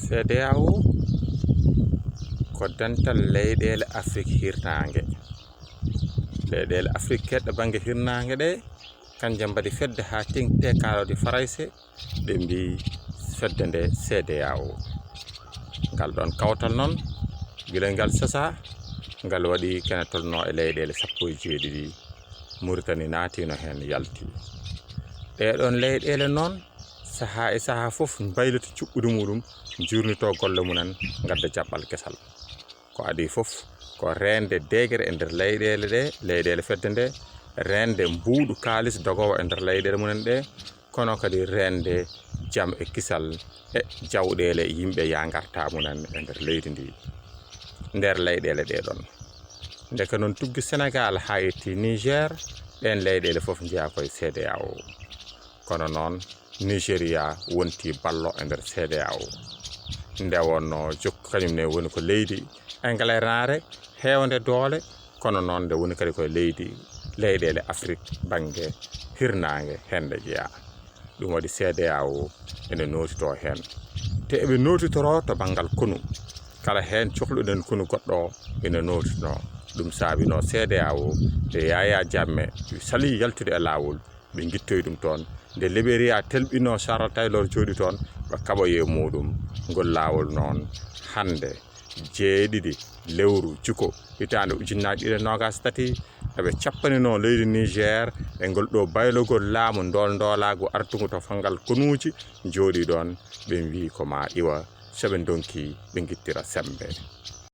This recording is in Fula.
CEDEAO ko dental leyɗele Afrique hirnange. Leyɗele Afrique kedɗe banggue hirnange ɗe kanje mbaɗi fedde ha tengte kalode Farayse ɓe mbi fedde nde CEDEAO. Ngal ɗon kawtal noon guila ngal sasa ngal waɗi kene tolno e leyɗele 17 Mauritanie naatino hen yalti. Ɗeɗon leyɗele noon saha e saha fof baylita cuɓɓude muɗum jurnito golle munen gadda jaɓɓal kesal. Ko adi fof ko rende degere e nder leyɗele ɗe, leyɗele fedde nde, rende mbuuɗu kalis dogowo e nder leyɗele munen ɗe, kono kadi rende jaam e kisal e jawɗele yimɓe yangarta munen e nder leydi ndi nder leyɗele ɗeɗon. Ndeka noon tuggi Sénégal ha yetti Niger, ɗen leyɗele fof jeeya koye CEDEAO. Kono noon Nigéria wonti ballo e nder CEDEAO nde wonno jokku kañum ne woni ko leydi Angleterre heewde doole, kono noon nde woni kadi koye leyɗele Afrique banggue hirnange hende jeeya. Ɗum waɗi CEDEAO ene notito hen te eɓe notitoro to banggal konu, kala hen cohluɗen konu goɗɗo ene notito. Ɗum saabino CEDEAO nde Yaya Jammeh sali yaltude e lawol ɓe guittoyi ɗum toon. Nde Libéria telɓino Charles Taylor jooɗi toon ɓe kaɓoye muɗum. Ngol lawol noon hande 7 lewru Jukko hitande 2023 eɓe cappanino leydi Niger e ngol ɗo baylogol laamu ndolago artugo to fangal konuji jooɗi ɗon ɓe mbi ko ma iwa soɓe donki ɓe guittira sembe.